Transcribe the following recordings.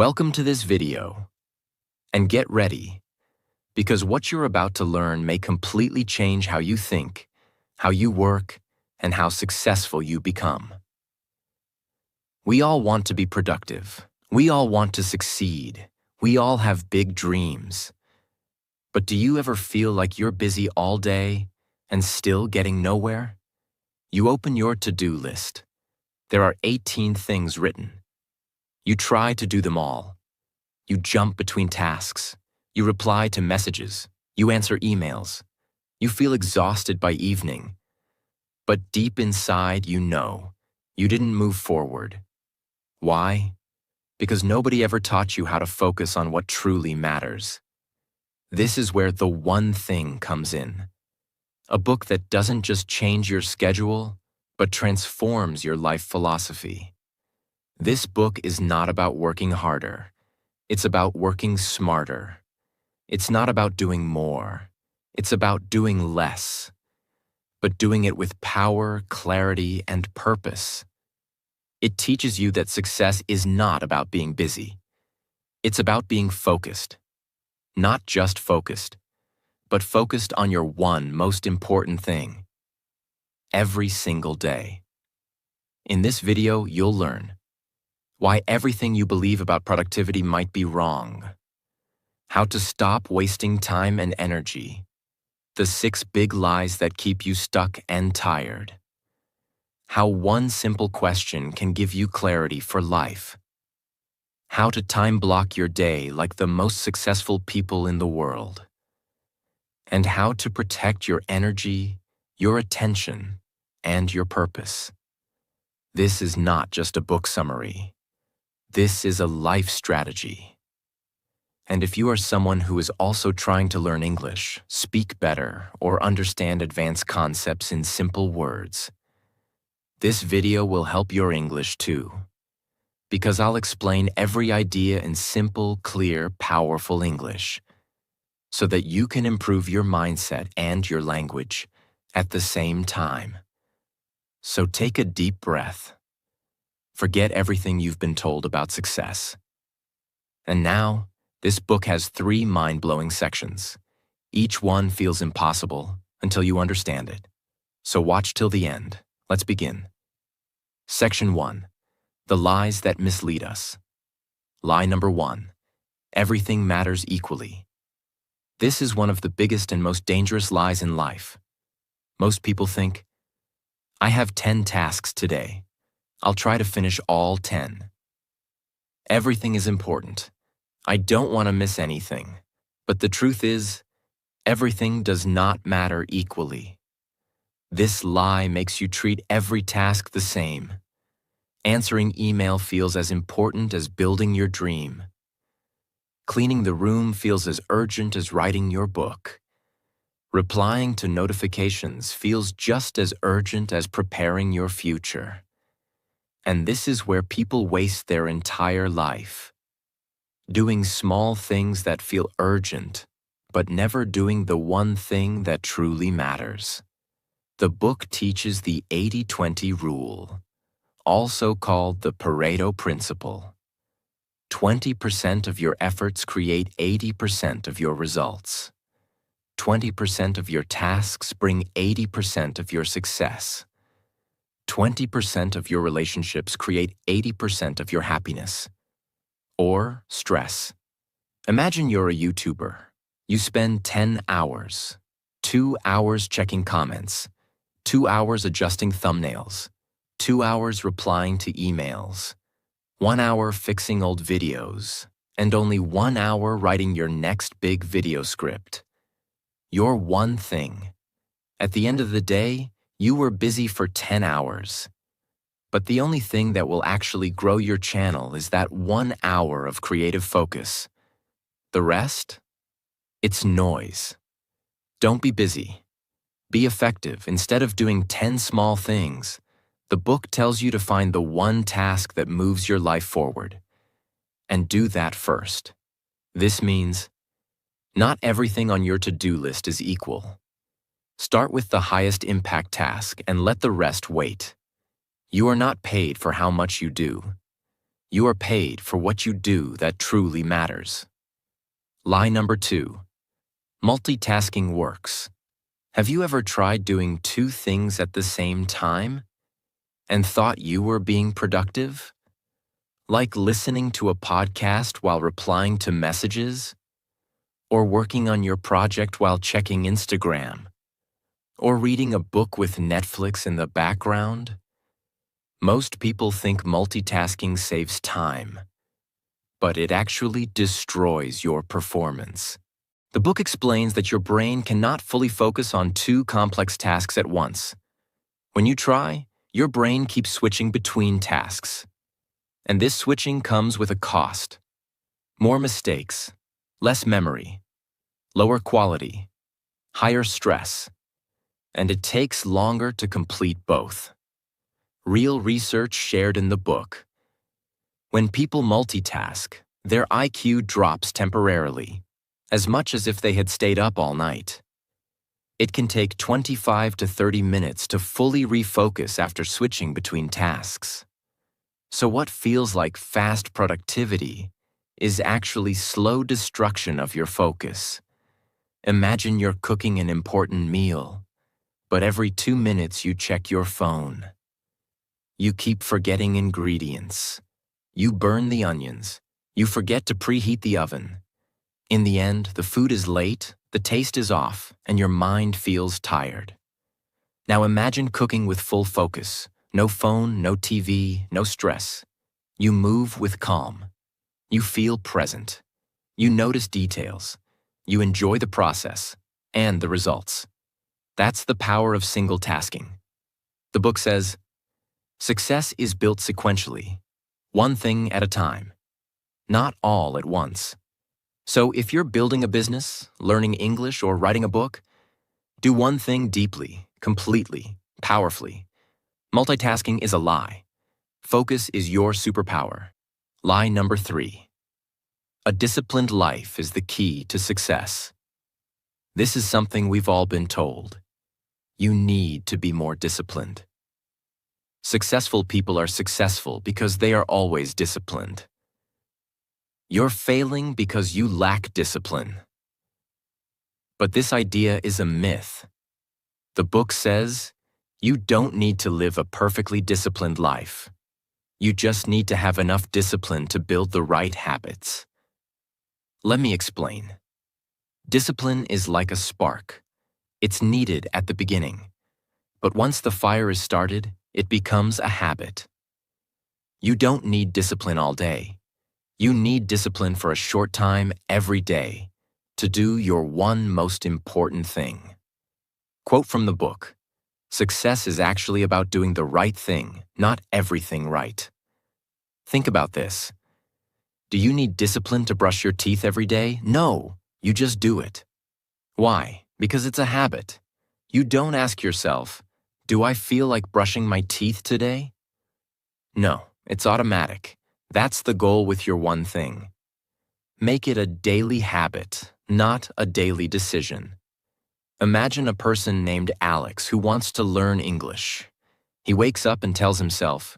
Welcome to this video, and get ready, because what you're about to learn may completely change how you think, how you work, and how successful you become. We all want to be productive. We all want to succeed. We all have big dreams. But do you ever feel like you're busy all day and still getting nowhere? You open your to-do list. There are 18 things written. You try to do them all. You jump between tasks. You reply to messages. You answer emails. You feel exhausted by evening. But deep inside, you know you didn't move forward. Why? Because nobody ever taught you how to focus on what truly matters. This is where The One Thing comes in. A book that doesn't just change your schedule, but transforms your life philosophy. This book is not about working harder. It's about working smarter. It's not about doing more. It's about doing less, but doing it with power, clarity, and purpose. It teaches you that success is not about being busy. It's about being focused. Not just focused, but focused on your one most important thing. Every single day. In this video, you'll learn why everything you believe about productivity might be wrong, how to stop wasting time and energy, the 6 big lies that keep you stuck and tired, how one simple question can give you clarity for life, how to time block your day like the most successful people in the world, and how to protect your energy, your attention, and your purpose. This is not just a book summary. This is a life strategy. And if you are someone who is also trying to learn English, speak better, or understand advanced concepts in simple words, this video will help your English too. Because I'll explain every idea in simple, clear, powerful English, so that you can improve your mindset and your language at the same time. So take a deep breath. Forget everything you've been told about success. And now, this book has 3 mind-blowing sections. Each one feels impossible until you understand it. So watch till the end. Let's begin. Section 1. The lies that mislead us. Lie number 1. Everything matters equally. This is one of the biggest and most dangerous lies in life. Most people think, I have 10 tasks today. I'll try to finish all 10. Everything is important. I don't want to miss anything. But the truth is, everything does not matter equally. This lie makes you treat every task the same. Answering email feels as important as building your dream. Cleaning the room feels as urgent as writing your book. Replying to notifications feels just as urgent as preparing your future. And this is where people waste their entire life. Doing small things that feel urgent, but never doing the one thing that truly matters. The book teaches the 80-20 rule, also called the Pareto principle. 20% of your efforts create 80% of your results. 20% of your tasks bring 80% of your success. 20% of your relationships create 80% of your happiness. Or stress. Imagine you're a YouTuber. You spend 10 hours. 2 hours checking comments. 2 hours adjusting thumbnails. 2 hours replying to emails. 1 hour fixing old videos. And only 1 hour writing your next big video script. Your one thing. At the end of the day, you were busy for 10 hours. But the only thing that will actually grow your channel is that 1 hour of creative focus. The rest? It's noise. Don't be busy. Be effective. Instead of doing 10 small things, the book tells you to find the one task that moves your life forward. And do that first. This means not everything on your to-do list is equal. Start with the highest impact task and let the rest wait. You are not paid for how much you do. You are paid for what you do that truly matters. Lie number 2. Multitasking works. Have you ever tried doing 2 things at the same time and thought you were being productive? Like listening to a podcast while replying to messages? Or working on your project while checking Instagram? Or reading a book with Netflix in the background? Most people think multitasking saves time, but it actually destroys your performance. The book explains that your brain cannot fully focus on 2 complex tasks at once. When you try, your brain keeps switching between tasks. And this switching comes with a cost. More mistakes, less memory, lower quality, higher stress, and it takes longer to complete both. Real research shared in the book. When people multitask, their IQ drops temporarily, as much as if they had stayed up all night. It can take 25 to 30 minutes to fully refocus after switching between tasks. So what feels like fast productivity is actually slow destruction of your focus. Imagine you're cooking an important meal, but every 2 minutes you check your phone. You keep forgetting ingredients. You burn the onions. You forget to preheat the oven. In the end, the food is late, the taste is off, and your mind feels tired. Now imagine cooking with full focus. No phone, no TV, no stress. You move with calm. You feel present. You notice details. You enjoy the process and the results. That's the power of single tasking. The book says, success is built sequentially, one thing at a time, not all at once. So if you're building a business, learning English, or writing a book, do one thing deeply, completely, powerfully. Multitasking is a lie. Focus is your superpower. Lie number 3. A disciplined life is the key to success. This is something we've all been told. You need to be more disciplined. Successful people are successful because they are always disciplined. You're failing because you lack discipline. But this idea is a myth. The book says, you don't need to live a perfectly disciplined life. You just need to have enough discipline to build the right habits. Let me explain. Discipline is like a spark. It's needed at the beginning. But once the fire is started, it becomes a habit. You don't need discipline all day. You need discipline for a short time every day to do your one most important thing. Quote from the book, success is actually about doing the right thing, not everything right. Think about this. Do you need discipline to brush your teeth every day? No, you just do it. Why? Because it's a habit. You don't ask yourself, do I feel like brushing my teeth today? No, it's automatic. That's the goal with your one thing. Make it a daily habit, not a daily decision. Imagine a person named Alex who wants to learn English. He wakes up and tells himself,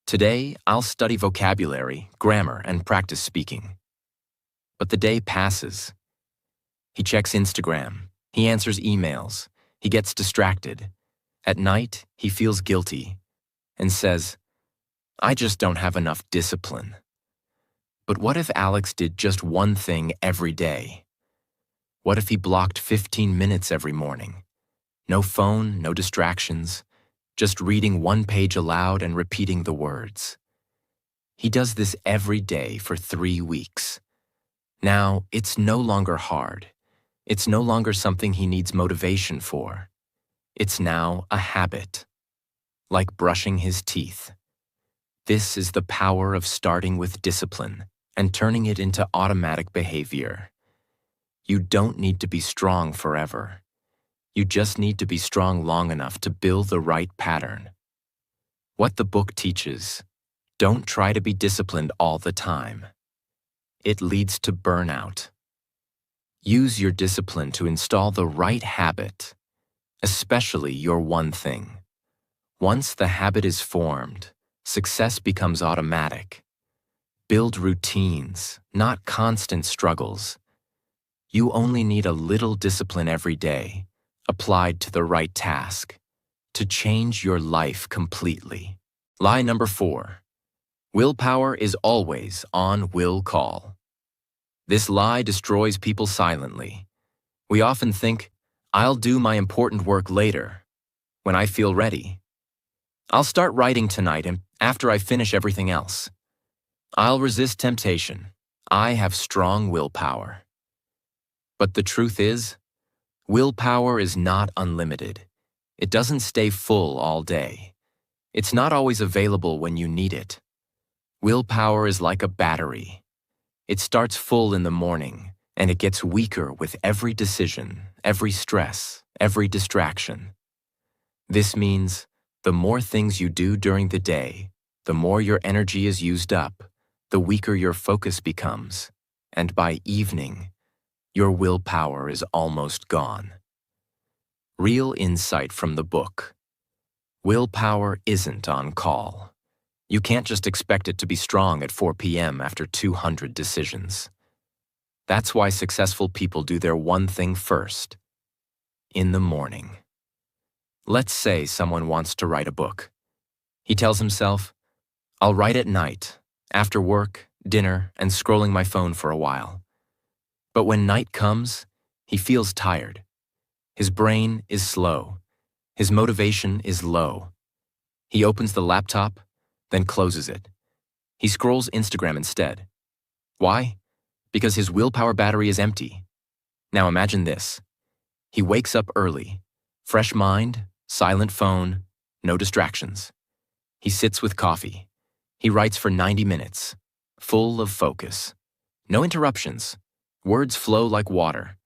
today I'll study vocabulary, grammar, and practice speaking. But the day passes. He checks Instagram. He answers emails. He gets distracted. At night, he feels guilty and says, I just don't have enough discipline. But what if Alex did just one thing every day? What if he blocked 15 minutes every morning? No phone, no distractions, just reading one page aloud and repeating the words. He does this every day for 3 weeks. Now, it's no longer hard. It's no longer something he needs motivation for. It's now a habit, like brushing his teeth. This is the power of starting with discipline and turning it into automatic behavior. You don't need to be strong forever. You just need to be strong long enough to build the right pattern. What the book teaches, don't try to be disciplined all the time. It leads to burnout. Use your discipline to install the right habit, especially your one thing. Once the habit is formed, success becomes automatic. Build routines, not constant struggles. You only need a little discipline every day, applied to the right task, to change your life completely. Lie number 4. Willpower is always on will call. This lie destroys people silently. We often think, I'll do my important work later, when I feel ready. I'll start writing tonight and after I finish everything else. I'll resist temptation. I have strong willpower. But the truth is, willpower is not unlimited. It doesn't stay full all day. It's not always available when you need it. Willpower is like a battery. It starts full in the morning, and it gets weaker with every decision, every stress, every distraction. This means the more things you do during the day, the more your energy is used up, the weaker your focus becomes, and by evening, your willpower is almost gone. Real insight from the book. Willpower isn't on call. You can't just expect it to be strong at 4 p.m. after 200 decisions. That's why successful people do their one thing first, in the morning. Let's say someone wants to write a book. He tells himself, I'll write at night, after work, dinner, and scrolling my phone for a while. But when night comes, he feels tired. His brain is slow. His motivation is low. He opens the laptop, then closes it. He scrolls Instagram instead. Why? Because his willpower battery is empty. Now imagine this. He wakes up early, fresh mind, silent phone, no distractions. He sits with coffee. He writes for 90 minutes, full of focus. No interruptions. Words flow like water.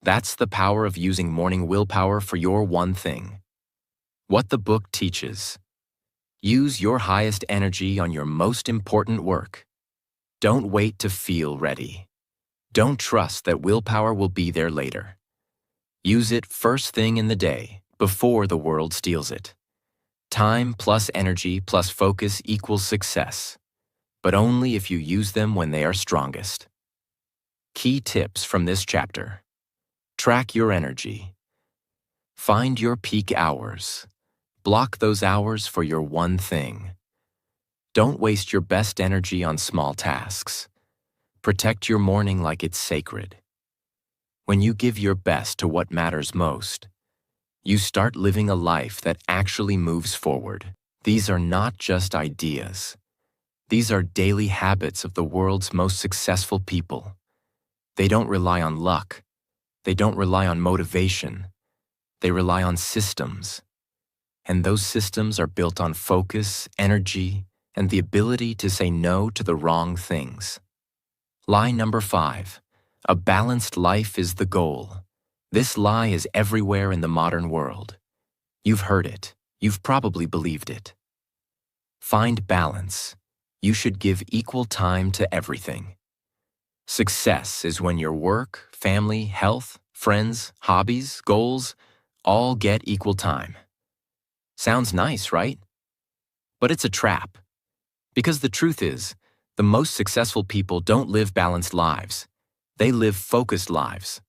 That's the power of using morning willpower for your one thing. What the book teaches. Use your highest energy on your most important work. Don't wait to feel ready. Don't trust that willpower will be there later. Use it first thing in the day, before the world steals it. Time plus energy plus focus equals success, but only if you use them when they are strongest. Key tips from this chapter. Track your energy. Find your peak hours. Block those hours for your one thing. Don't waste your best energy on small tasks. Protect your morning like it's sacred. When you give your best to what matters most, you start living a life that actually moves forward. These are not just ideas. These are daily habits of the world's most successful people. They don't rely on luck. They don't rely on motivation. They rely on systems. And those systems are built on focus, energy, and the ability to say no to the wrong things. Lie number 5. A balanced life is the goal. This lie is everywhere in the modern world. You've heard it. You've probably believed it. Find balance. You should give equal time to everything. Success is when your work, family, health, friends, hobbies, goals, all get equal time. Sounds nice, right? But it's a trap. Because the truth is, the most successful people don't live balanced lives. They live focused lives.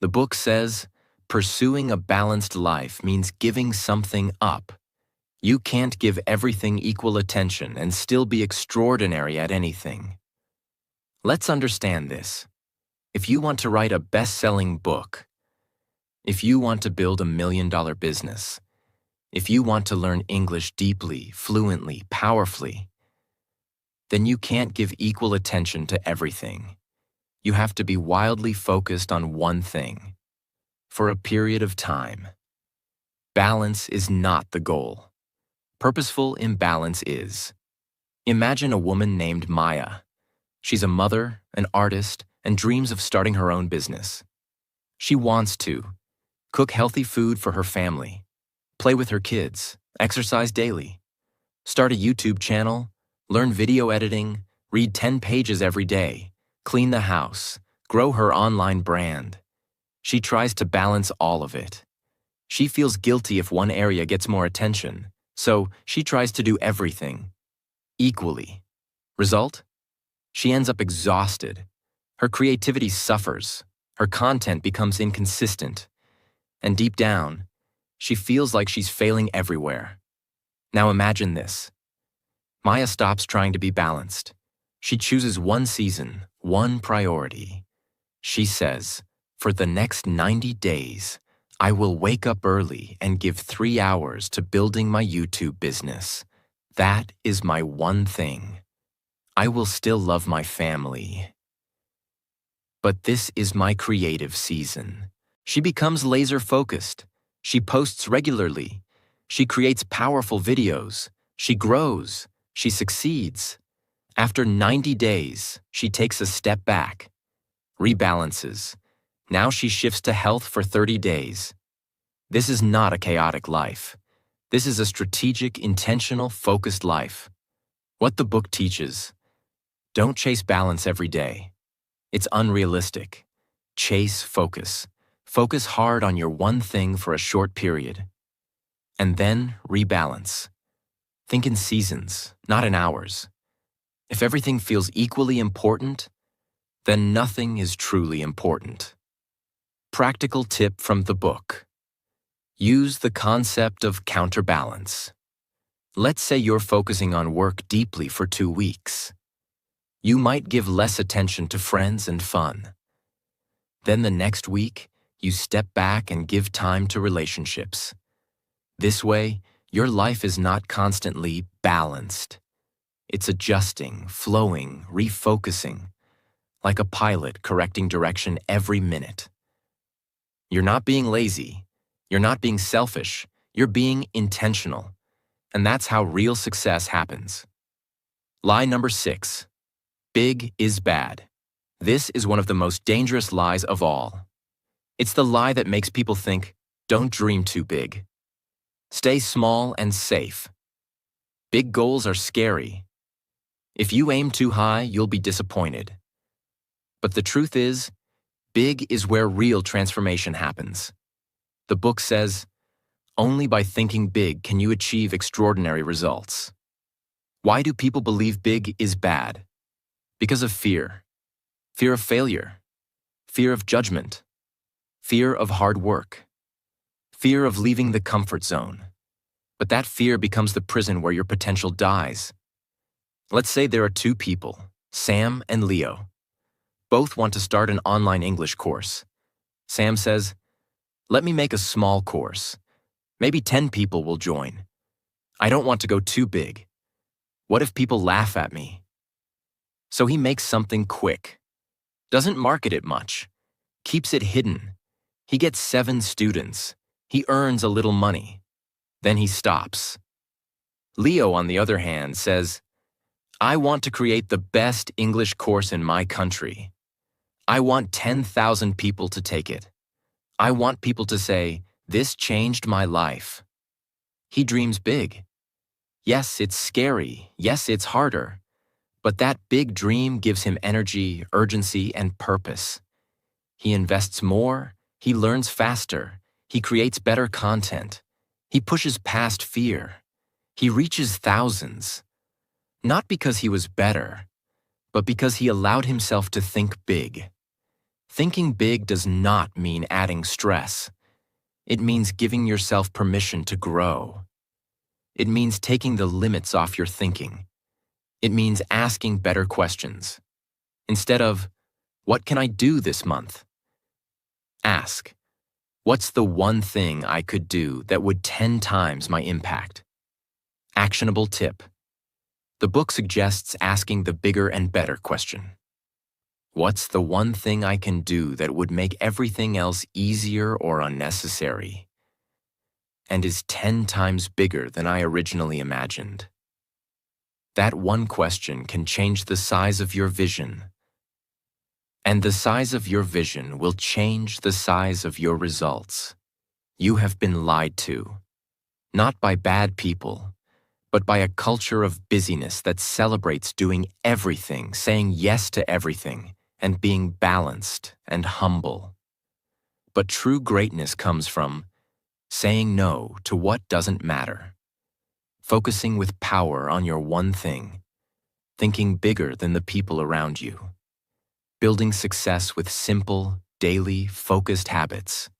The book says, pursuing a balanced life means giving something up. You can't give everything equal attention and still be extraordinary at anything. Let's understand this. If you want to write a best-selling book, if you want to build $1 million business, if you want to learn English deeply, fluently, powerfully, then you can't give equal attention to everything. You have to be wildly focused on one thing, for a period of time. Balance is not the goal. Purposeful imbalance is. Imagine a woman named Maya. She's a mother, an artist, and dreams of starting her own business. She wants to cook healthy food for her family, play with her kids, exercise daily, start a YouTube channel, learn video editing, read 10 pages every day, clean the house, grow her online brand. She tries to balance all of it. She feels guilty if one area gets more attention, so she tries to do everything equally. Result? She ends up exhausted. Her creativity suffers. Her content becomes inconsistent. And deep down, she feels like she's failing everywhere. Now imagine this. Maya stops trying to be balanced. She chooses one season, one priority. She says, for the next 90 days, I will wake up early and give 3 hours to building my YouTube business. That is my one thing. I will still love my family. But this is my creative season. She becomes laser-focused. She posts regularly. She creates powerful videos. She grows. She succeeds. After 90 days, she takes a step back, rebalances. Now she shifts to health for 30 days. This is not a chaotic life. This is a strategic, intentional, focused life. What the book teaches: don't chase balance every day. It's unrealistic. Chase focus. Focus hard on your one thing for a short period. And then rebalance. Think in seasons, not in hours. If everything feels equally important, then nothing is truly important. Practical tip from the book. Use the concept of counterbalance. Let's say you're focusing on work deeply for 2 weeks. You might give less attention to friends and fun. Then the next week, you step back and give time to relationships. This way, your life is not constantly balanced. It's adjusting, flowing, refocusing, like a pilot correcting direction every minute. You're not being lazy. You're not being selfish. You're being intentional. And that's how real success happens. Lie number 6. Big is bad. This is one of the most dangerous lies of all. It's the lie that makes people think, don't dream too big. Stay small and safe. Big goals are scary. If you aim too high, you'll be disappointed. But the truth is, big is where real transformation happens. The book says, only by thinking big can you achieve extraordinary results. Why do people believe big is bad? Because of fear. Fear of failure. Fear of judgment. Fear of hard work. Fear of leaving the comfort zone. But that fear becomes the prison where your potential dies. Let's say there are 2 people, Sam and Leo. Both want to start an online English course. Sam says, let me make a small course. Maybe 10 people will join. I don't want to go too big. What if people laugh at me? So he makes something quick. Doesn't market it much. Keeps it hidden. He gets 7 students. He earns a little money. Then he stops. Leo, on the other hand, says, I want to create the best English course in my country. I want 10,000 people to take it. I want people to say, this changed my life. He dreams big. Yes, it's scary. Yes, it's harder. But that big dream gives him energy, urgency, and purpose. He invests more. He learns faster. He creates better content. He pushes past fear. He reaches thousands. Not because he was better, but because he allowed himself to think big. Thinking big does not mean adding stress. It means giving yourself permission to grow. It means taking the limits off your thinking. It means asking better questions. Instead of, what can I do this month? Ask, what's the one thing I could do that would 10 times my impact? Actionable tip. The book suggests asking the bigger and better question. What's the one thing I can do that would make everything else easier or unnecessary? And is 10 times bigger than I originally imagined? That one question can change the size of your vision. And the size of your vision will change the size of your results. You have been lied to, not by bad people, but by a culture of busyness that celebrates doing everything, saying yes to everything, and being balanced and humble. But true greatness comes from saying no to what doesn't matter, focusing with power on your one thing, thinking bigger than the people around you, building success with simple, daily, focused habits.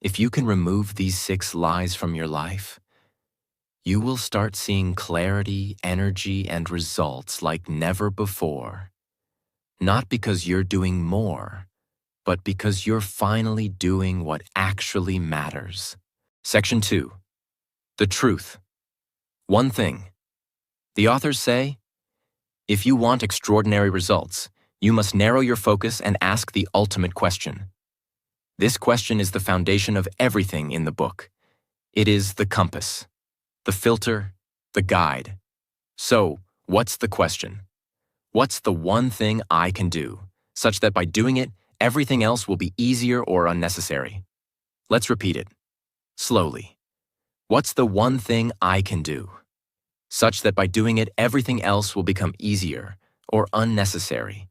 If you can remove these 6 lies from your life, you will start seeing clarity, energy, and results like never before. Not because you're doing more, but because you're finally doing what actually matters. Section 2. The truth. One thing. The authors say, if you want extraordinary results, you must narrow your focus and ask the ultimate question. This question is the foundation of everything in the book. It is the compass, the filter, the guide. So, what's the question? What's the one thing I can do, such that by doing it, everything else will be easier or unnecessary? Let's repeat it. Slowly. What's the one thing I can do, such that by doing it, everything else will become easier or unnecessary?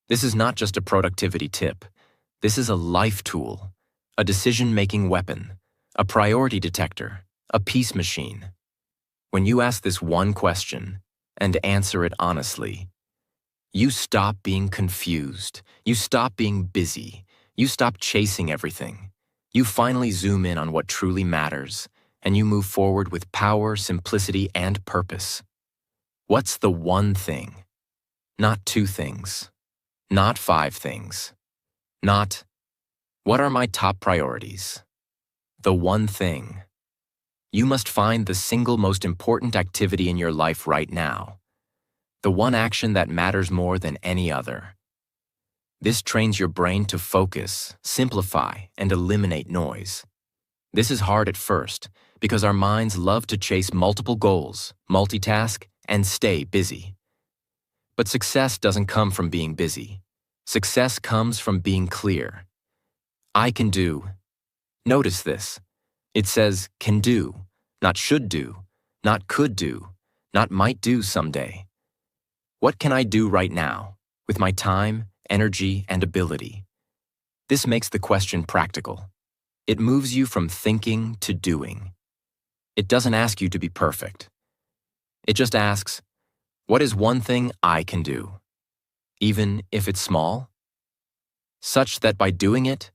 This is not just a productivity tip. This is a life tool, a decision-making weapon, a priority detector, a peace machine. When you ask this one question and answer it honestly, you stop being confused, you stop being busy, you stop chasing everything. You finally zoom in on what truly matters, and you move forward with power, simplicity, and purpose. What's the one thing? Not 2 things. Not 5 things. Not, what are my top priorities? The one thing. You must find the single most important activity in your life right now. The one action that matters more than any other. This trains your brain to focus, simplify, and eliminate noise. This is hard at first because our minds love to chase multiple goals, multitask, and stay busy. But success doesn't come from being busy. Success comes from being clear. I can do. Notice this. It says can do, not should do, not could do, not might do someday. What can I do right now, with my time, energy, and ability? This makes the question practical. It moves you from thinking to doing. It doesn't ask you to be perfect. It just asks, what is one thing I can do, even if it's small? Such that by doing it,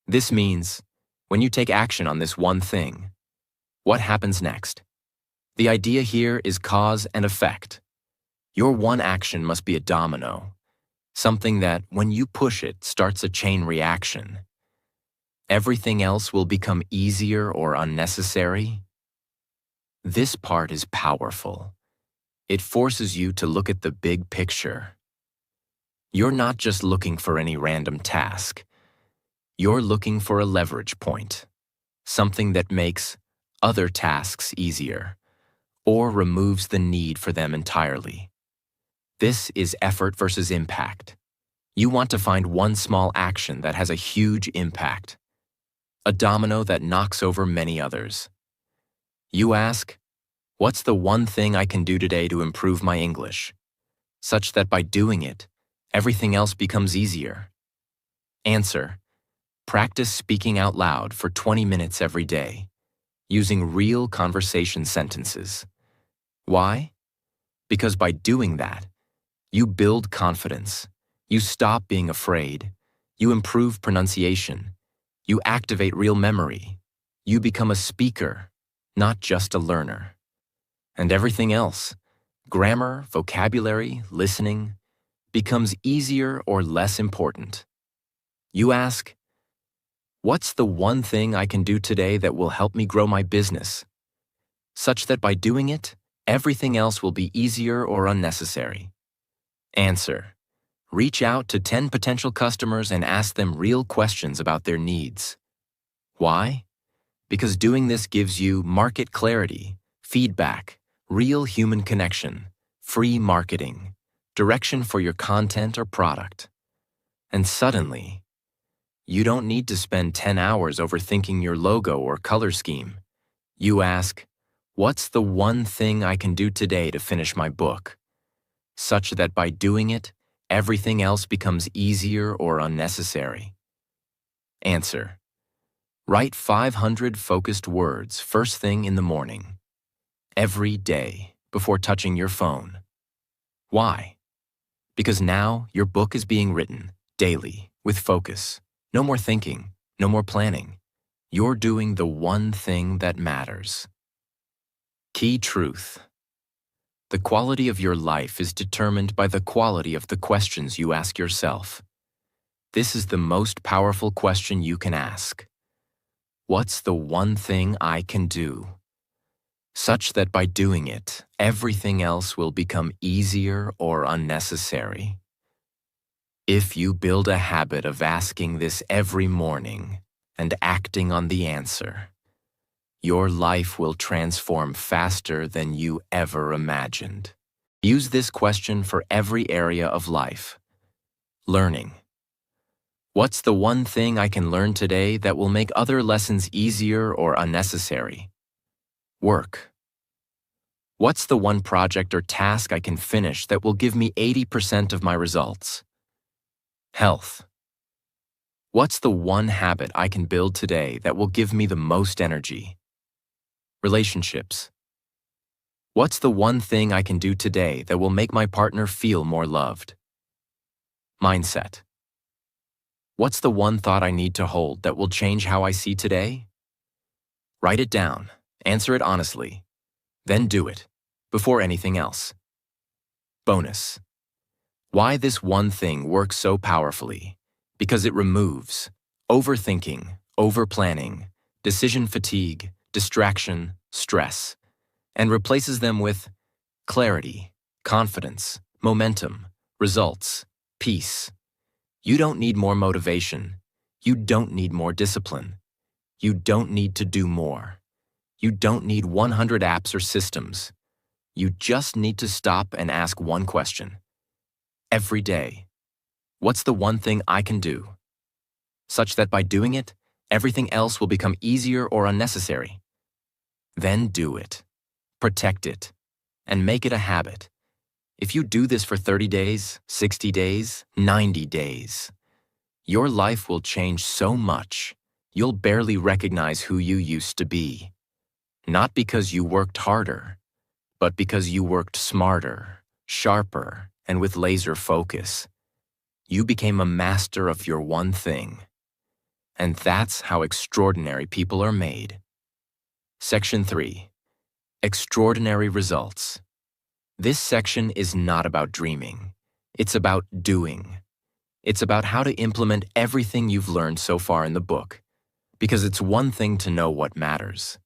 this means when you take action on this one thing, what happens next? The idea here is cause and effect. Your one action must be a domino, something that, when you push it, starts a chain reaction. Everything else will become easier or unnecessary. This part is powerful. It forces you to look at the big picture. You're not just looking for any random task. You're looking for a leverage point, something that makes other tasks easier or removes the need for them entirely. This is effort versus impact. You want to find one small action that has a huge impact, a domino that knocks over many others. You ask, what's the one thing I can do today to improve my English, such that by doing it, everything else becomes easier? Answer, practice speaking out loud for 20 minutes every day, using real conversation sentences. Why? Because by doing that, you build confidence, you stop being afraid, you improve pronunciation, you activate real memory, you become a speaker, not just a learner. And everything else, grammar, vocabulary, listening, becomes easier or less important. You ask, what's the one thing I can do today that will help me grow my business, such that by doing it, everything else will be easier or unnecessary? Answer, reach out to 10 potential customers and ask them real questions about their needs. Why? Because doing this gives you market clarity, feedback, real human connection, free marketing, direction for your content or product. And suddenly, you don't need to spend 10 hours overthinking your logo or color scheme. You ask, what's the one thing I can do today to finish my book, such that by doing it, everything else becomes easier or unnecessary? Answer, write 500 focused words first thing in the morning, every day before touching your phone. Why? Because now your book is being written daily with focus. No more thinking, no more planning. You're doing the one thing that matters. Key truth. The quality of your life is determined by the quality of the questions you ask yourself. This is the most powerful question you can ask. What's the one thing I can do? Such that by doing it, everything else will become easier or unnecessary. If you build a habit of asking this every morning and acting on the answer, your life will transform faster than you ever imagined. Use this question for every area of life. Learning. What's the one thing I can learn today that will make other lessons easier or unnecessary? Work. What's the one project or task I can finish that will give me 80% of my results? Health. What's the one habit I can build today that will give me the most energy? Relationships. What's the one thing I can do today that will make my partner feel more loved? Mindset. What's the one thought I need to hold that will change how I see today? Write it down, answer it honestly, then do it, before anything else. Bonus. Why this one thing works so powerfully? Because it removes overthinking, overplanning, decision fatigue, distraction, stress, and replaces them with clarity, confidence, momentum, results, peace. You don't need more motivation. You don't need more discipline. You don't need to do more. You don't need 100 apps or systems. You just need to stop and ask one question. Every day, what's the one thing I can do? Such that by doing it, everything else will become easier or unnecessary. Then do it. Protect it. And make it a habit. If you do this for 30 days, 60 days, 90 days, your life will change so much, you'll barely recognize who you used to be. Not because you worked harder, but because you worked smarter, sharper, and with laser focus. You became a master of your one thing. And that's how extraordinary people are made. Section 3. Extraordinary results. This section is not about dreaming. It's about doing. It's about how to implement everything you've learned so far in the book. Because it's one thing to know what matters,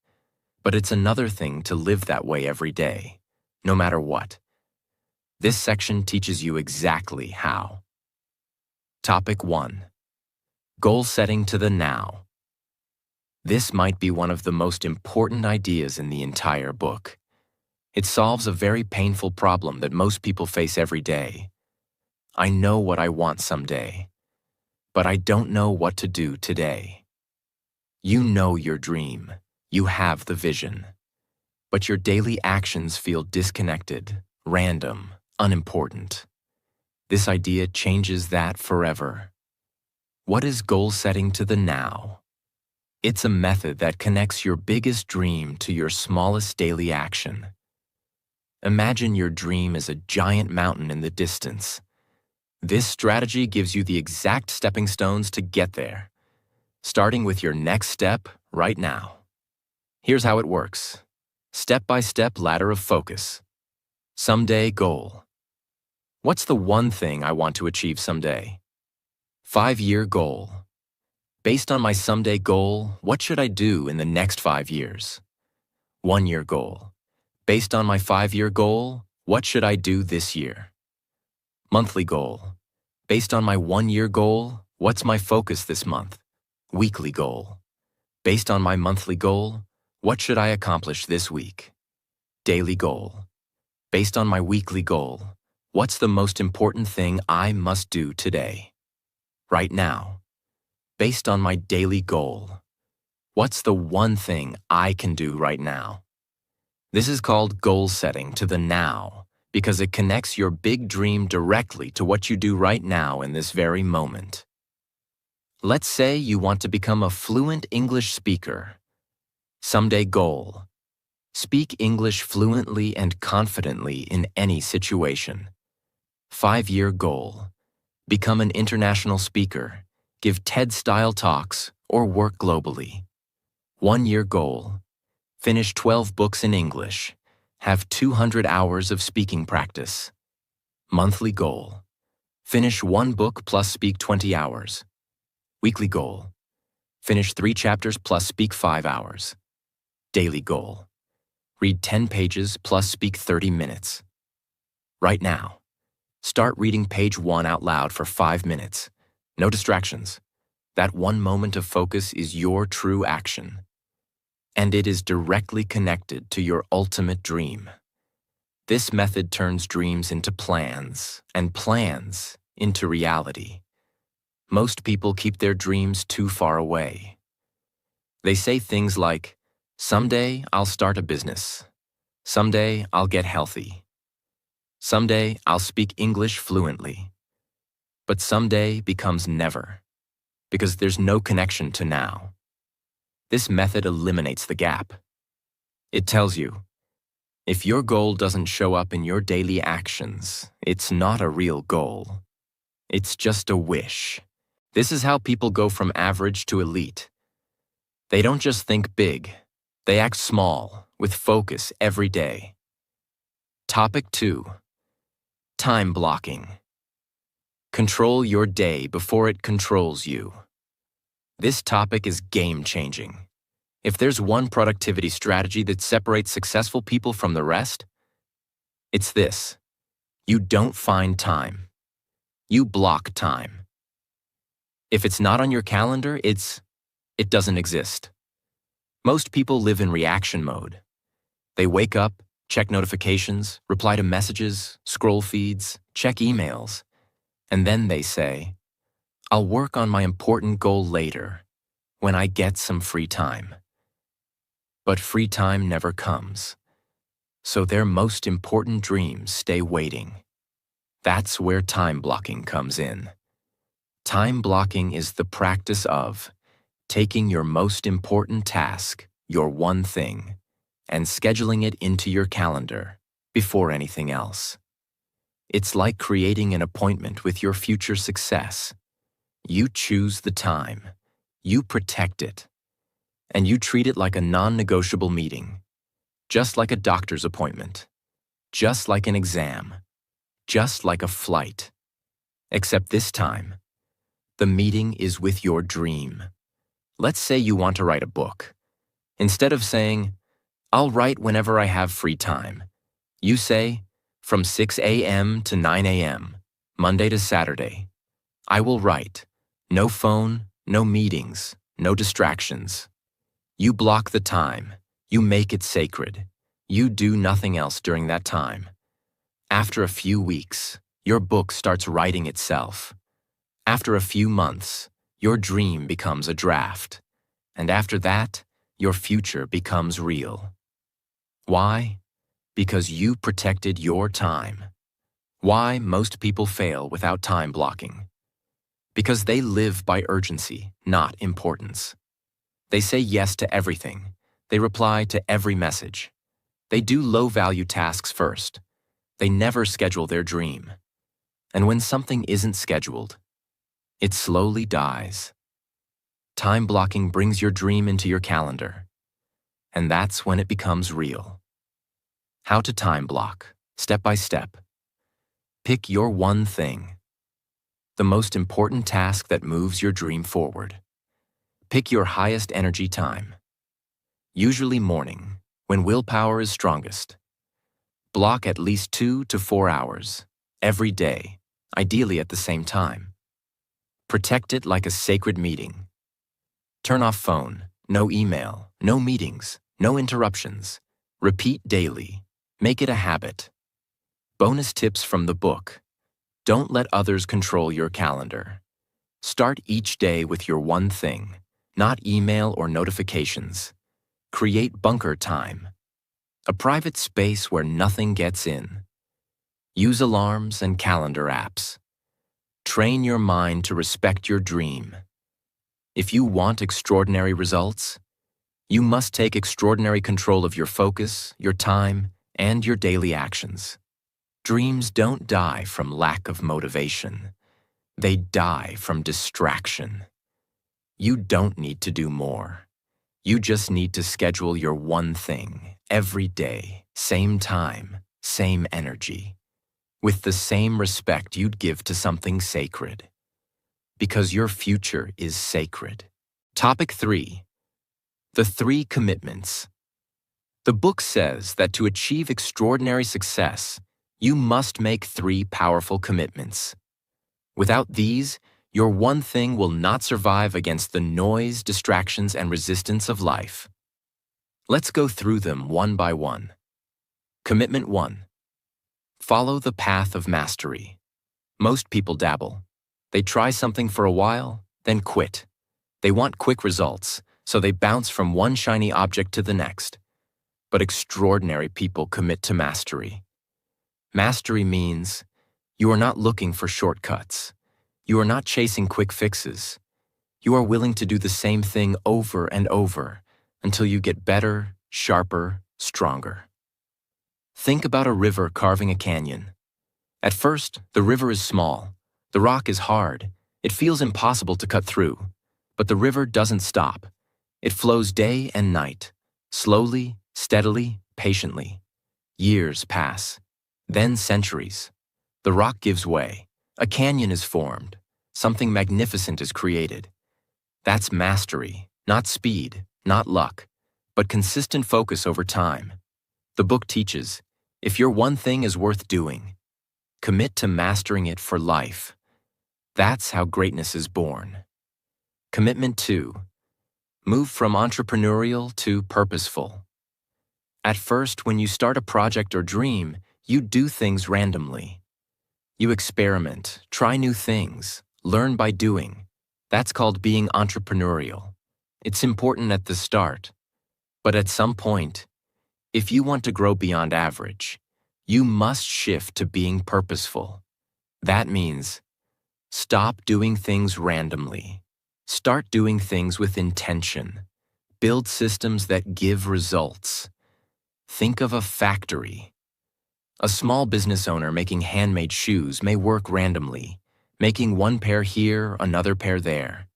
but it's another thing to live that way every day, no matter what. This section teaches you exactly how. Topic 1. Goal setting to the now. This might be one of the most important ideas in the entire book. It solves a very painful problem that most people face every day. I know what I want someday, but I don't know what to do today. You know your dream. You have the vision. But your daily actions feel disconnected, random, unimportant. This idea changes that forever. What is goal setting to the now? It's a method that connects your biggest dream to your smallest daily action. Imagine your dream as a giant mountain in the distance. This strategy gives you the exact stepping stones to get there, starting with your next step right now. Here's how it works. Step-by-step ladder of focus. Someday goal. What's the one thing I want to achieve someday? 5-year goal. Based on my someday goal, what should I do in the next 5 years? 1-year goal. Based on my 5-year goal, what should I do this year? Monthly goal. Based on my 1-year goal, what's my focus this month? Weekly goal. Based on my monthly goal, what should I accomplish this week? Daily goal. Based on my weekly goal, what's the most important thing I must do today? Right now. Based on my daily goal, what's the one thing I can do right now? This is called goal setting to the now because it connects your big dream directly to what you do right now in this very moment. Let's say you want to become a fluent English speaker. Someday goal. Speak English fluently and confidently in any situation. 5-year goal. Become an international speaker, give TED-style talks, or work globally. 1-year goal. Finish 12 books in English. Have 200 hours of speaking practice. Monthly goal. Finish 1 book plus speak 20 hours. Weekly goal. Finish 3 chapters plus speak 5 hours. Daily goal. Read 10 pages plus speak 30 minutes. Right now, start reading page 1 out loud for 5 minutes. No distractions. That one moment of focus is your true action. And it is directly connected to your ultimate dream. This method turns dreams into plans, and plans into reality. Most people keep their dreams too far away. They say things like, "Someday I'll start a business. Someday I'll get healthy. Someday I'll speak English fluently." But someday becomes never, because there's no connection to now. This method eliminates the gap. It tells you, if your goal doesn't show up in your daily actions, it's not a real goal. It's just a wish. This is how people go from average to elite. They don't just think big, they act small, with focus every day. Topic 2. Time blocking. Control your day before it controls you. This topic is game-changing. If there's one productivity strategy that separates successful people from the rest, it's this. You don't find time. You block time. If it's not on your calendar, it doesn't exist. Most people live in reaction mode. They wake up, check notifications, reply to messages, scroll feeds, check emails, and then they say, "I'll work on my important goal later, when I get some free time." But free time never comes, so their most important dreams stay waiting. That's where time blocking comes in. Time blocking is the practice of taking your most important task, your one thing, and scheduling it into your calendar before anything else. It's like creating an appointment with your future success. You choose the time, you protect it, and you treat it like a non-negotiable meeting, just like a doctor's appointment, just like an exam, just like a flight. Except this time, the meeting is with your dream. Let's say you want to write a book. Instead of saying, "I'll write whenever I have free time," you say, "From 6 a.m. to 9 a.m., Monday to Saturday, I will write. No phone, no meetings, no distractions." You block the time. You make it sacred. You do nothing else during that time. After a few weeks, your book starts writing itself. After a few months, your dream becomes a draft. And after that, your future becomes real. Why? Because you protected your time. Why most people fail without time blocking? Because they live by urgency, not importance. They say yes to everything. They reply to every message. They do low-value tasks first. They never schedule their dream. And when something isn't scheduled, it slowly dies. Time blocking brings your dream into your calendar. And that's when it becomes real. How to time block, step by step. Pick your one thing. The most important task that moves your dream forward. Pick your highest energy time. Usually morning, when willpower is strongest. Block at least 2 to 4 hours, every day, ideally at the same time. Protect it like a sacred meeting. Turn off phone, no email, no meetings, no interruptions. Repeat daily. Make it a habit. Bonus tips from the book. Don't let others control your calendar. Start each day with your one thing, not email or notifications. Create bunker time, a private space where nothing gets in. Use alarms and calendar apps. Train your mind to respect your dream. If you want extraordinary results, you must take extraordinary control of your focus, your time, and your daily actions. Dreams don't die from lack of motivation. They die from distraction. You don't need to do more. You just need to schedule your one thing every day, same time, same energy, with the same respect you'd give to something sacred. Because your future is sacred. Topic 3. The 3 commitments. The book says that to achieve extraordinary success, you must make 3 powerful commitments. Without these, your one thing will not survive against the noise, distractions, and resistance of life. Let's go through them one by one. Commitment 1. Follow the path of mastery. Most people dabble. They try something for a while, then quit. They want quick results, so they bounce from one shiny object to the next. But extraordinary people commit to mastery. Mastery means you are not looking for shortcuts. You are not chasing quick fixes. You are willing to do the same thing over and over until you get better, sharper, stronger. Think about a river carving a canyon. At first, the river is small. The rock is hard. It feels impossible to cut through. But the river doesn't stop. It flows day and night, slowly, steadily, patiently. Years pass. Then centuries. The rock gives way. A canyon is formed. Something magnificent is created. That's mastery, not speed, not luck, but consistent focus over time. The book teaches, if your one thing is worth doing, commit to mastering it for life. That's how greatness is born. Commitment 2. Move from entrepreneurial to purposeful. At first, when you start a project or dream, you do things randomly. You experiment, try new things, learn by doing. That's called being entrepreneurial. It's important at the start. But at some point, if you want to grow beyond average, you must shift to being purposeful. That means stop doing things randomly. Start doing things with intention. Build systems that give results. Think of a factory. A small business owner making handmade shoes may work randomly, making one pair here, another pair there.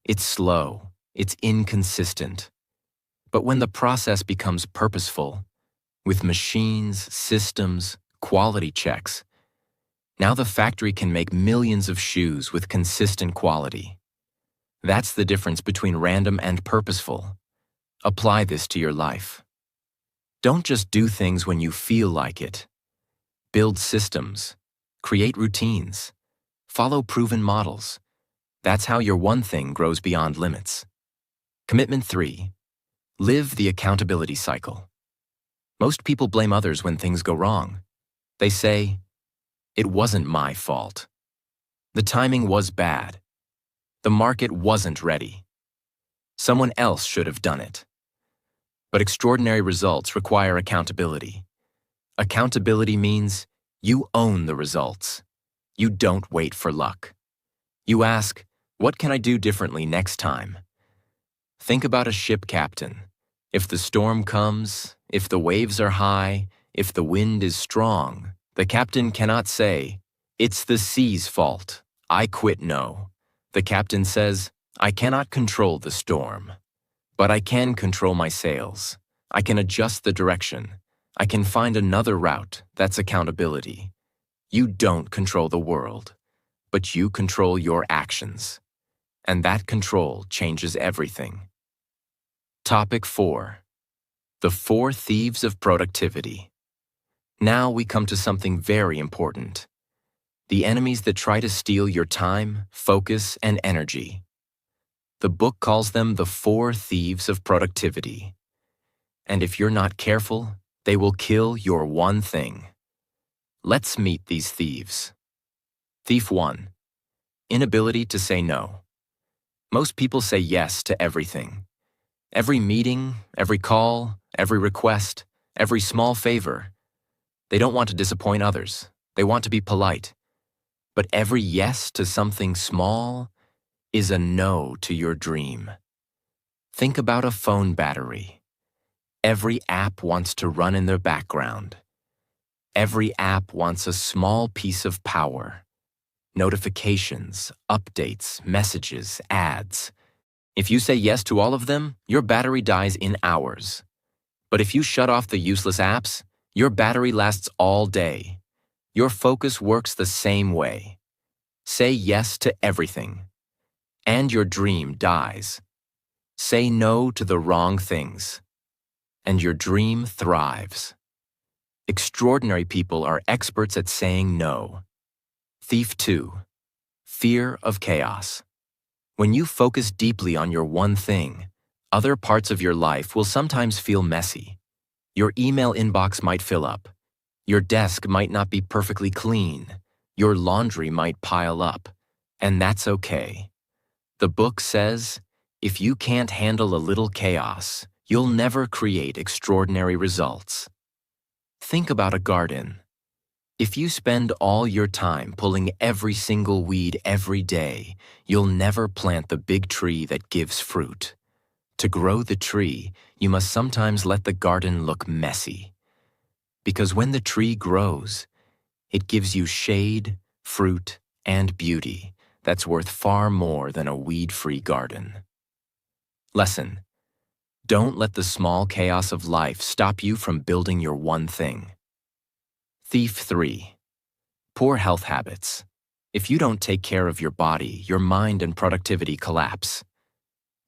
It's slow, it's inconsistent. But when the process becomes purposeful, with machines, systems, quality checks, now the factory can make millions of shoes with consistent quality. That's the difference between random and purposeful. Apply this to your life. Don't just do things when you feel like it. Build systems, create routines, follow proven models. That's how your one thing grows beyond limits. Commitment 3. Live the accountability cycle. Most people blame others when things go wrong. They say, it wasn't my fault. The timing was bad. The market wasn't ready. Someone else should have done it. But extraordinary results require accountability. Accountability means you own the results. You don't wait for luck. You ask, what can I do differently next time? Think about a ship captain. If the storm comes, if the waves are high, if the wind is strong, the captain cannot say, it's the sea's fault. I quit. No. The captain says, I cannot control the storm, but I can control my sails. I can adjust the direction. I can find another route. That's accountability. You don't control the world, but you control your actions. And that control changes everything. Topic 4. The 4 thieves of productivity. Now we come to something very important. The enemies that try to steal your time, focus, and energy. The book calls them the 4 thieves of productivity. And if you're not careful, they will kill your one thing. Let's meet these thieves. Thief 1. Inability to say no. Most people say yes to everything. Every meeting, every call, every request, every small favor. They don't want to disappoint others. They want to be polite. But every yes to something small is a no to your dream. Think about a phone battery. Every app wants to run in their background. Every app wants a small piece of power. Notifications, updates, messages, ads. If you say yes to all of them, your battery dies in hours. But if you shut off the useless apps, your battery lasts all day. Your focus works the same way. Say yes to everything, and your dream dies. Say no to the wrong things, and your dream thrives. Extraordinary people are experts at saying no. Thief 2. Fear of chaos. When you focus deeply on your one thing, other parts of your life will sometimes feel messy. Your email inbox might fill up. Your desk might not be perfectly clean. Your laundry might pile up. And that's okay. The book says, if you can't handle a little chaos, you'll never create extraordinary results. Think about a garden. If you spend all your time pulling every single weed every day, you'll never plant the big tree that gives fruit. To grow the tree, you must sometimes let the garden look messy. Because when the tree grows, it gives you shade, fruit, and beauty that's worth far more than a weed-free garden. Lesson: don't let the small chaos of life stop you from building your one thing. Thief 3. Poor health habits. If you don't take care of your body, your mind and productivity collapse.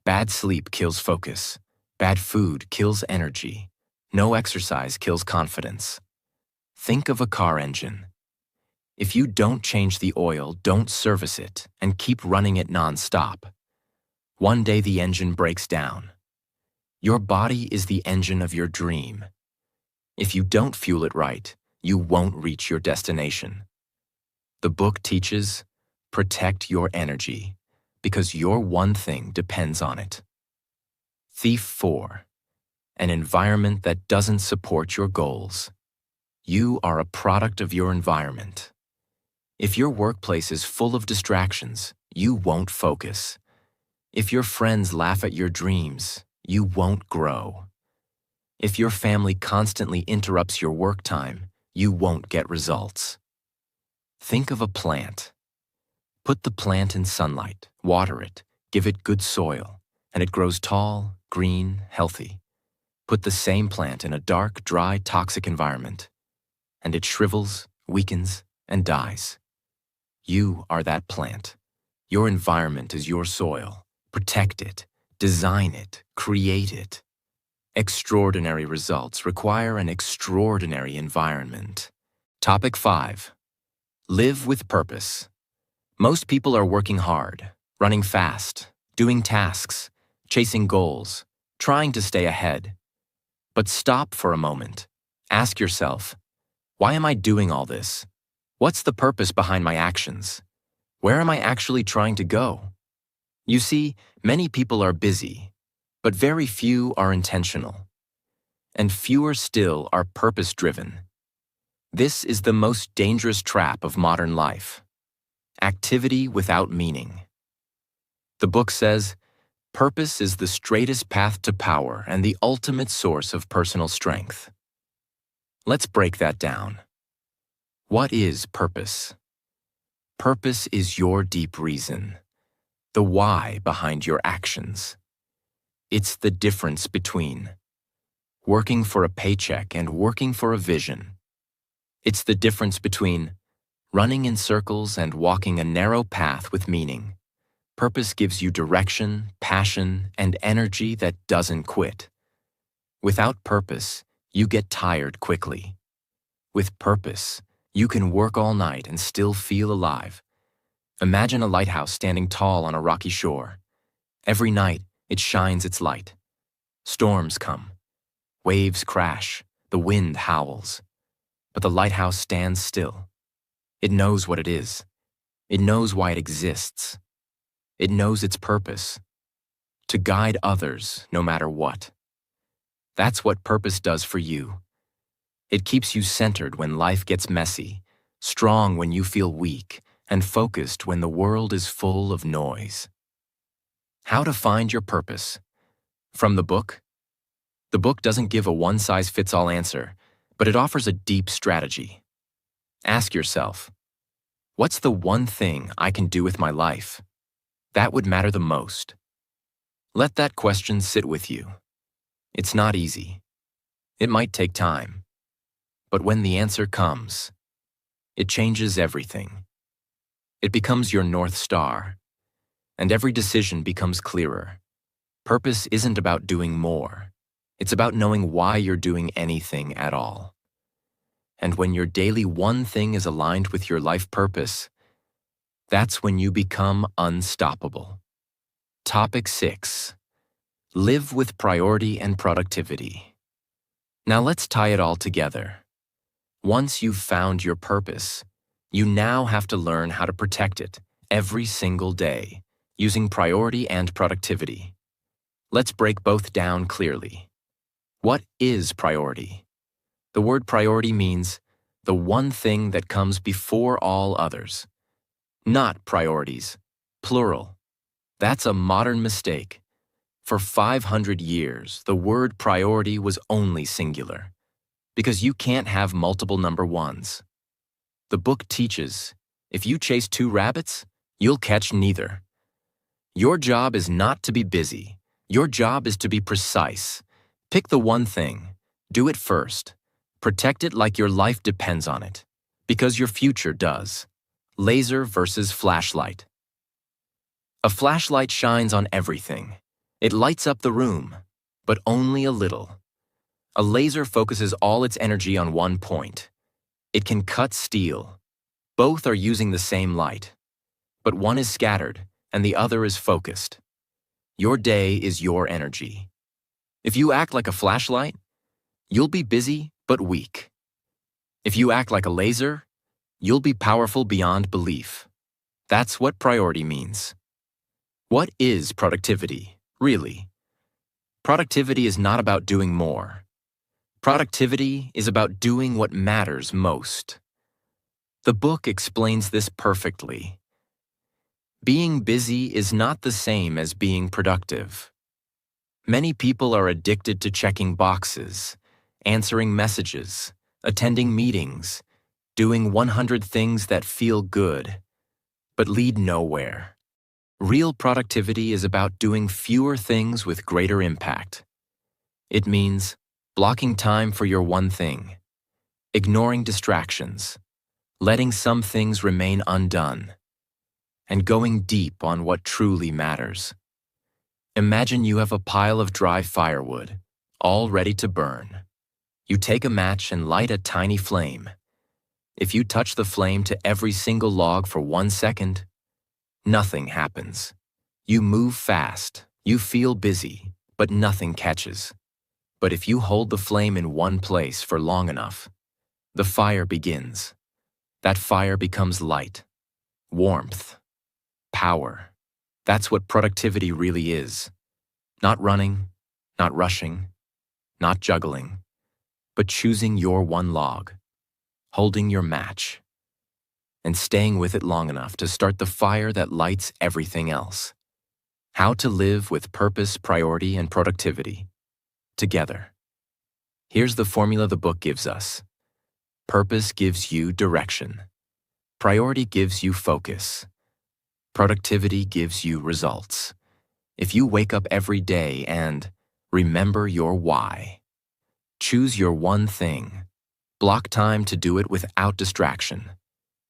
Bad sleep kills focus. Bad food kills energy. No exercise kills confidence. Think of a car engine. If you don't change the oil, don't service it, and keep running it non-stop, one day the engine breaks down. Your body is the engine of your dream. If you don't fuel it right, you won't reach your destination. The book teaches, protect your energy, because your one thing depends on it. Thief 4. An environment that doesn't support your goals. You are a product of your environment. If your workplace is full of distractions, you won't focus. If your friends laugh at your dreams, you won't grow. If your family constantly interrupts your work time, you won't get results. Think of a plant. Put the plant in sunlight, water it, give it good soil, and it grows tall, green, healthy. Put the same plant in a dark, dry, toxic environment, and it shrivels, weakens, and dies. You are that plant. Your environment is your soil. Protect it, design it, create it. Extraordinary results require an extraordinary environment. Topic 5. Live with purpose. Most people are working hard, running fast, doing tasks, chasing goals, trying to stay ahead. But stop for a moment. Ask yourself, why am I doing all this? What's the purpose behind my actions? Where am I actually trying to go? You see, many people are busy, but very few are intentional. And fewer still are purpose-driven. This is the most dangerous trap of modern life. Activity without meaning. The book says, purpose is the straightest path to power and the ultimate source of personal strength. Let's break that down. What is purpose? Purpose is your deep reason, the why behind your actions. It's the difference between working for a paycheck and working for a vision. It's the difference between running in circles and walking a narrow path with meaning. Purpose gives you direction, passion, and energy that doesn't quit. Without purpose, you get tired quickly. With purpose, you can work all night and still feel alive. Imagine a lighthouse standing tall on a rocky shore. Every night, it shines its light. Storms come. Waves crash. The wind howls. But the lighthouse stands still. It knows what it is. It knows why it exists. It knows its purpose: to guide others no matter what. That's what purpose does for you. It keeps you centered when life gets messy, strong when you feel weak, and focused when the world is full of noise. How to find your purpose? From the book? The book doesn't give a one-size-fits-all answer, but it offers a deep strategy. Ask yourself, what's the one thing I can do with my life that would matter the most? Let that question sit with you. It's not easy. It might take time. But when the answer comes, it changes everything. It becomes your North Star, and every decision becomes clearer. Purpose isn't about doing more. It's about knowing why you're doing anything at all. And when your daily one thing is aligned with your life purpose, that's when you become unstoppable. Topic 6. Live with priority and productivity. Now let's tie it all together. Once you've found your purpose, you now have to learn how to protect it every single day, using priority and productivity. Let's break both down clearly. What is priority? The word priority means the one thing that comes before all others. Not priorities, plural. That's a modern mistake. For 500 years, the word priority was only singular, because you can't have multiple number ones. The book teaches, if you chase 2 rabbits, you'll catch neither. Your job is not to be busy. Your job is to be precise. Pick the one thing. Do it first. Protect it like your life depends on it, because your future does. Laser versus flashlight. A flashlight shines on everything. It lights up the room, but only a little. A laser focuses all its energy on one point. It can cut steel. Both are using the same light, but one is scattered and the other is focused. Your day is your energy. If you act like a flashlight, you'll be busy but weak. If you act like a laser, you'll be powerful beyond belief. That's what priority means. What is productivity, really? Productivity is not about doing more. Productivity is about doing what matters most. The book explains this perfectly. Being busy is not the same as being productive. Many people are addicted to checking boxes, answering messages, attending meetings, doing 100 things that feel good, but lead nowhere. Real productivity is about doing fewer things with greater impact. It means blocking time for your one thing, ignoring distractions, letting some things remain undone, and going deep on what truly matters. Imagine you have a pile of dry firewood, all ready to burn. You take a match and light a tiny flame. If you touch the flame to every single log for 1 second, nothing happens. You move fast, you feel busy, but nothing catches. But if you hold the flame in one place for long enough, the fire begins. That fire becomes light, warmth, power. That's what productivity really is. Not running, not rushing, not juggling, but choosing your one log, holding your match, and staying with it long enough to start the fire that lights everything else. How to live with purpose, priority, and productivity together. Here's the formula the book gives us. Purpose gives you direction. Priority gives you focus. Productivity gives you results. If you wake up every day and remember your why, choose your one thing, block time to do it without distraction,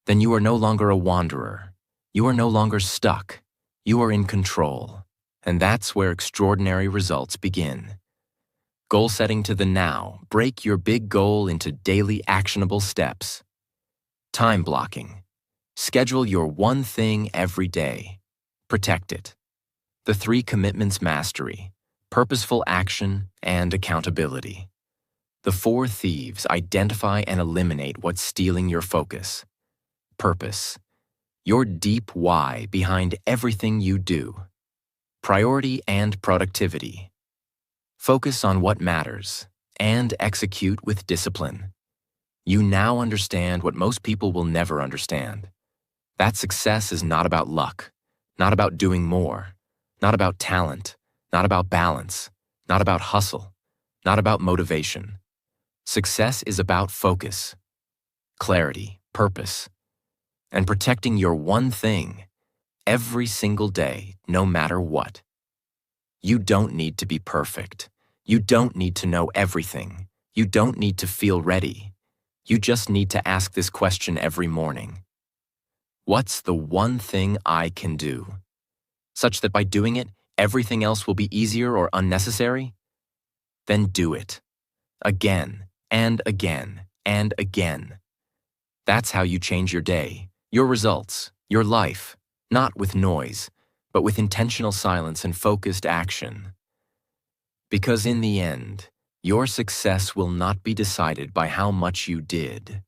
then you are no longer a wanderer. You are no longer stuck. You are in control. And that's where extraordinary results begin. Goal setting to the now. Break your big goal into daily actionable steps. Time blocking. Schedule your one thing every day. Protect it. The 3 commitments mastery, purposeful action, and accountability. The 4 thieves identify and eliminate what's stealing your focus. Purpose. Your deep why behind everything you do. Priority and productivity. Focus on what matters and execute with discipline. You now understand what most people will never understand. That success is not about luck, not about doing more, not about talent, not about balance, not about hustle, not about motivation. Success is about focus, clarity, purpose, and protecting your one thing every single day, no matter what. You don't need to be perfect. You don't need to know everything. You don't need to feel ready. You just need to ask this question every morning. What's the one thing I can do? Such that by doing it, everything else will be easier or unnecessary? Then do it. Again, and again, and again. That's how you change your day, your results, your life, not with noise, but with intentional silence and focused action. Because in the end, your success will not be decided by how much you did,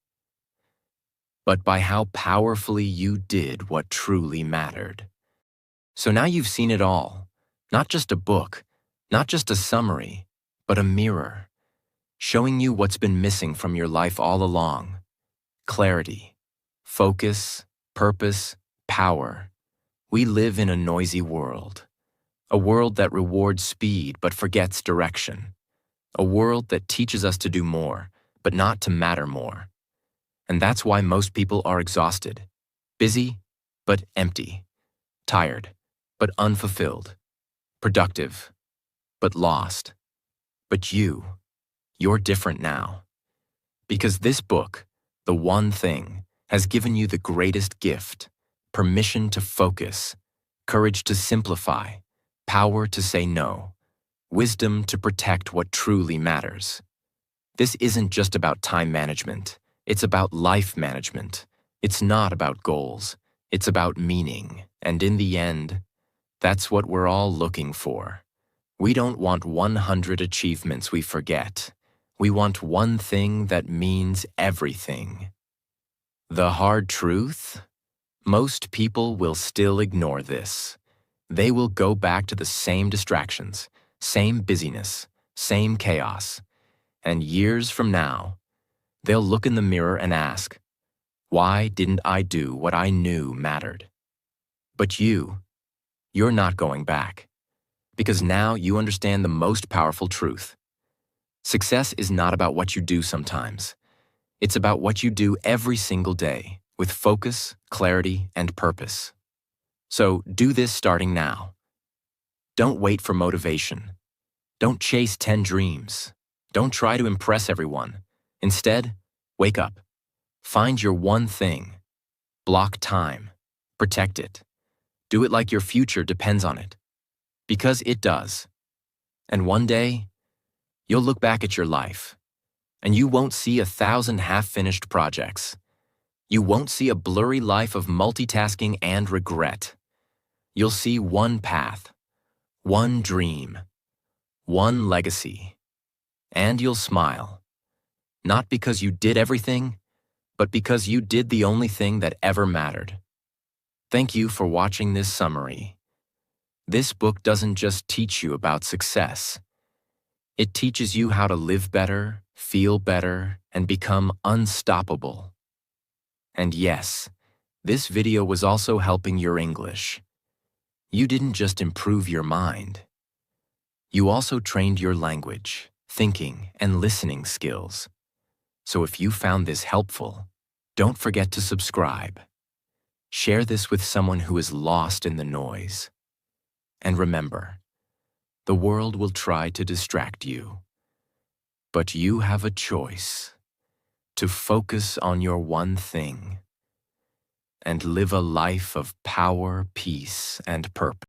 but by how powerfully you did what truly mattered. So now you've seen it all, not just a book, not just a summary, but a mirror, showing you what's been missing from your life all along. Clarity, focus, purpose, power. We live in a noisy world, a world that rewards speed but forgets direction, a world that teaches us to do more, but not to matter more. And that's why most people are exhausted, busy, but empty, tired, but unfulfilled, productive, but lost. But you're different now. Because this book, The One Thing, has given you the greatest gift: permission to focus, courage to simplify, power to say no, wisdom to protect what truly matters. This isn't just about time management. It's about life management. It's not about goals. It's about meaning. And in the end, that's what we're all looking for. We don't want 100 achievements we forget. We want one thing that means everything. The hard truth? Most people will still ignore this. They will go back to the same distractions, same busyness, same chaos. And years from now, they'll look in the mirror and ask, why didn't I do what I knew mattered? But you're not going back. Because now you understand the most powerful truth. Success is not about what you do sometimes. It's about what you do every single day, with focus, clarity, and purpose. So do this starting now. Don't wait for motivation. Don't chase 10 dreams. Don't try to impress everyone. Instead, wake up. Find your one thing. Block time. Protect it. Do it like your future depends on it. Because it does. And one day, you'll look back at your life, and you won't see 1,000 half-finished projects. You won't see a blurry life of multitasking and regret. You'll see one path, one dream, one legacy. And you'll smile. Not because you did everything, but because you did the only thing that ever mattered. Thank you for watching this summary. This book doesn't just teach you about success. It teaches you how to live better, feel better, and become unstoppable. And yes, this video was also helping your English. You didn't just improve your mind. You also trained your language, thinking, and listening skills. So if you found this helpful, don't forget to subscribe. Share this with someone who is lost in the noise. And remember, the world will try to distract you. But you have a choice to focus on your one thing and live a life of power, peace, and purpose.